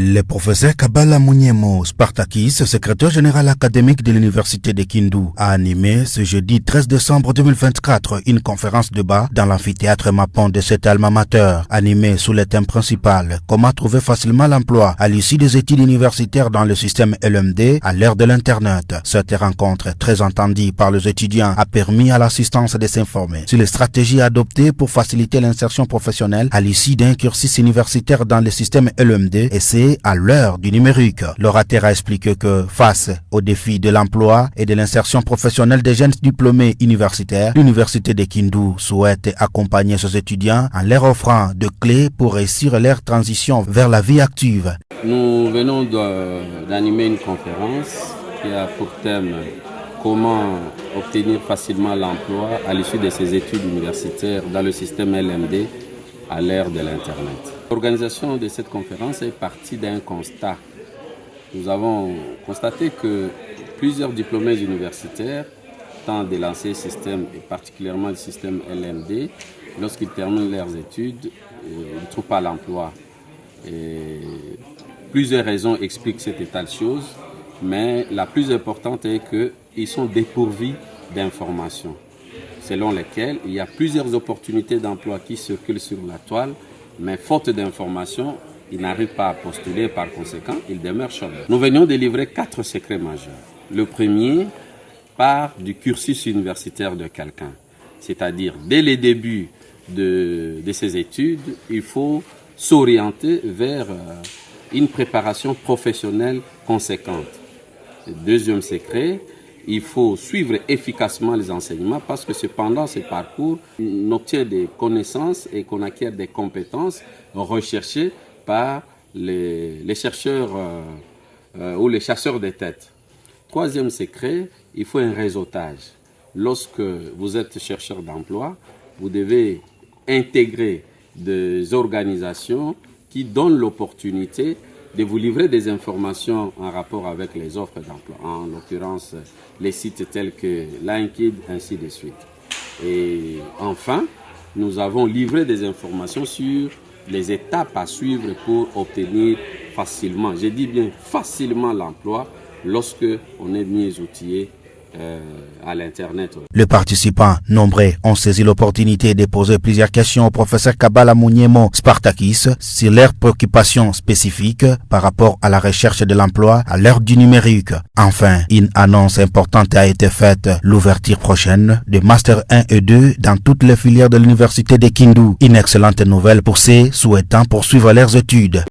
Le professeur Kabala Munyemo Spartakis, secrétaire général académique de l'université de Kindu, a animé ce jeudi 13 décembre 2024 une conférence débat dans l'amphithéâtre Mapon de cet alma mater, animée sous le thème principal « Comment trouver facilement l'emploi à l'issue des études universitaires dans le système LMD à l'ère de l'Internet ». Cette rencontre, très entendue par les étudiants, a permis à l'assistance de s'informer sur les stratégies adoptées pour faciliter l'insertion professionnelle à l'issue d'un cursus universitaire dans le système LMD, et c'est à l'heure du numérique. L'orateur a expliqué que face aux défis de l'emploi et de l'insertion professionnelle des jeunes diplômés universitaires, l'université de Kindu souhaite accompagner ses étudiants en leur offrant de clés pour réussir leur transition vers la vie active. Nous venons d'animer une conférence qui a pour thème comment obtenir facilement l'emploi à l'issue de ses études universitaires dans le système LMD à l'ère de l'Internet. L'organisation de cette conférence est partie d'un constat. Nous avons constaté que plusieurs diplômés universitaires tentent de lancer le système, et particulièrement le système LMD, lorsqu'ils terminent leurs études, ils ne trouvent pas l'emploi. Plusieurs raisons expliquent cet état de choses, mais la plus importante est qu'ils sont dépourvus d'informations, selon lesquelles il y a plusieurs opportunités d'emploi qui circulent sur la toile, mais faute d'informations, ils n'arrivent pas à postuler, par conséquent, ils demeurent chômeurs. Nous venions de livrer 4 secrets majeurs. Le premier part du cursus universitaire de quelqu'un, c'est-à-dire dès le début de ses études, il faut s'orienter vers une préparation professionnelle conséquente. Le deuxième secret, il faut suivre efficacement les enseignements parce que c'est pendant ce parcours qu'on obtient des connaissances et qu'on acquiert des compétences recherchées par les chercheurs ou les chasseurs de tête. Troisième secret, il faut un réseautage. Lorsque vous êtes chercheur d'emploi, vous devez intégrer des organisations qui donnent l'opportunité de vous livrer des informations en rapport avec les offres d'emploi, en l'occurrence les sites tels que LinkedIn, ainsi de suite. Et enfin, nous avons livré des informations sur les étapes à suivre pour obtenir facilement, je dis bien facilement l'emploi lorsque on est mis outillé à l'Internet. Les participants nombreux ont saisi l'opportunité de poser plusieurs questions au professeur Kabala Munyemo Spartakis sur leurs préoccupations spécifiques par rapport à la recherche de l'emploi à l'ère du numérique. Enfin, une annonce importante a été faite, l'ouverture prochaine de Master 1 et 2 dans toutes les filières de l'université de Kindu. Une excellente nouvelle pour ceux souhaitant poursuivre leurs études.